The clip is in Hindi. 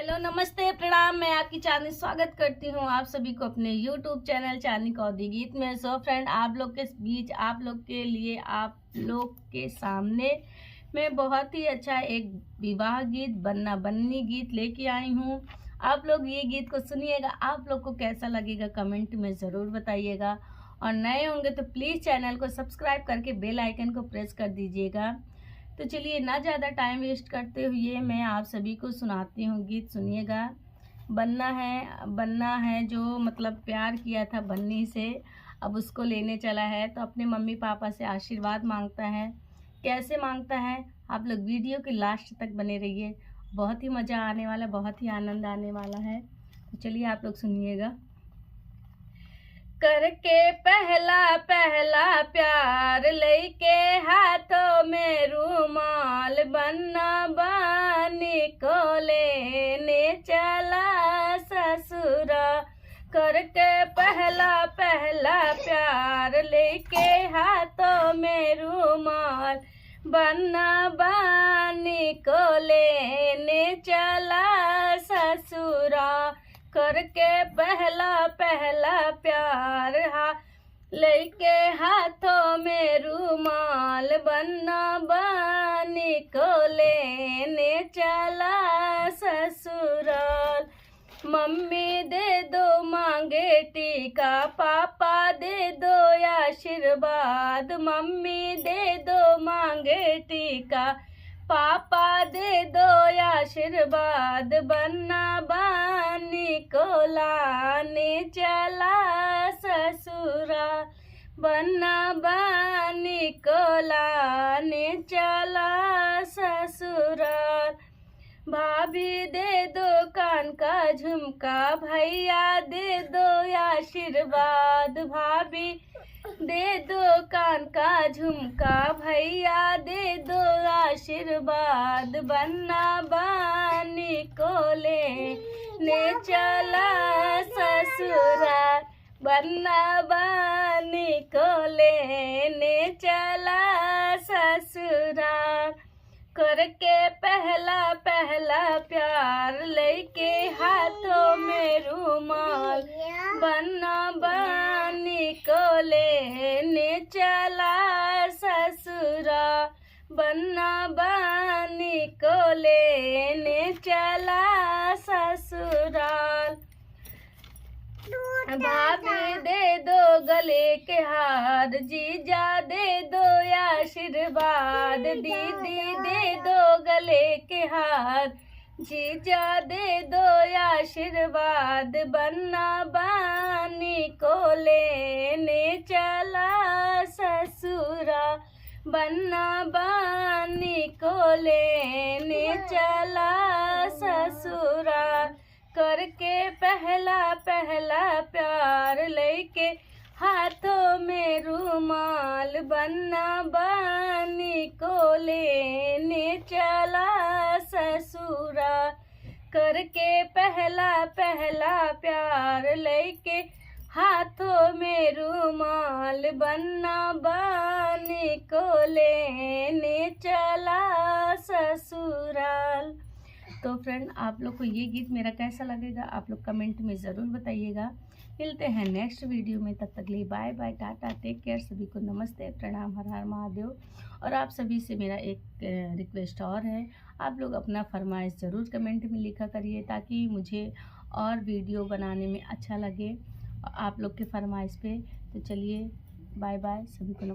हेलो, नमस्ते, प्रणाम। मैं आपकी चांदनी स्वागत करती हूँ आप सभी को अपने YouTube चैनल चांदनी कौदी गीत में। सो फ्रेंड, आप लोग के बीच, आप लोग के लिए, आप लोग के सामने मैं बहुत ही अच्छा एक विवाह गीत, बन्ना बन्नी गीत लेके आई हूँ। आप लोग ये गीत को सुनिएगा, आप लोग को कैसा लगेगा कमेंट में ज़रूर बताइएगा। और नए होंगे तो प्लीज़ चैनल को सब्सक्राइब करके बेल आइकन को प्रेस कर दीजिएगा। तो चलिए, ना ज़्यादा टाइम वेस्ट करते हुए मैं आप सभी को सुनाती हूँ गीत। सुनिएगा। बन्ना है जो मतलब प्यार किया था बन्नी से, अब उसको लेने चला है तो अपने मम्मी पापा से आशीर्वाद मांगता है। कैसे मांगता है, आप लोग वीडियो के लास्ट तक बने रहिए, बहुत ही मज़ा आने वाला, बहुत ही आनंद आने वाला है। तो चलिए आप लोग सुनिएगा। करके पहला पहला प्यार लेके हाथों में रूमाल, बन्ना बन्नी को लेने चला ससुरा। करके पहला पहला प्यार लेके हाथों में रूमाल, बन्ना बन्नी को लेने चला ससुरा। करके पहला पहला प्यार लेके हाथों में रूमाल, बन्ना बन्नी को लेने चला ससुराल। मम्मी दे दो मांगे टीका, पापा दे दो आशीर्वाद। मम्मी दे दो मांगे टीका, पापा दे दो आशीर्वाद। बन्ना बन्नी को लाने चला ससुरा, बन्ना बन्नी को लाने चला ससुराल। भाभी दे दो कान का झुमका, भैया दे दो आशीर्वाद। भाभी दे दो कान का झुमका, भैया दे दो आशीर्वाद। बन्ना बन्नी को लेने चला ससुराल, बन्ना बन्नी को लेने चला ससुराल। करके पहला पहला प्यार लेके हाथों में रूमाल, बन्ना बन्नी को लेने चला ससुरा, बन्ना बन्नी को लेने चला ससुराल। भाभी दे दो गले के हार, जीजा दे दो आशीर्वाद। दीदी दे दो गले के हार, जीजा दे दो आशीर्वाद। बन्ना बन्नी को लेने चला ससुरा, बन्ना बन्नी को लेने चला ससुरा। करके पहला पहला प्यार लेके हाथों में रूमाल, बन्ना बन्नी को लेने चला ससुरा। करके पहला पहला प्यार लेके हाथों में रूमाल, बन्ना बन्नी को लेने चला ससुराल। तो फ्रेंड, आप लोग को ये गीत मेरा कैसा लगेगा आप लोग कमेंट में ज़रूर बताइएगा। मिलते हैं नेक्स्ट वीडियो में, तब तक लिए bye bye, tata, take care. सभी को नमस्ते, प्रणाम, हर हर महादेव। और आप सभी से मेरा एक रिक्वेस्ट और है, आप लोग अपना फरमाइश ज़रूर कमेंट में लिखा करिए, ताकि मुझे और वीडियो बनाने में अच्छा लगे आप लोग के फरमाइश पे। तो चलिए बाय बाय, सभी को नमस्ते।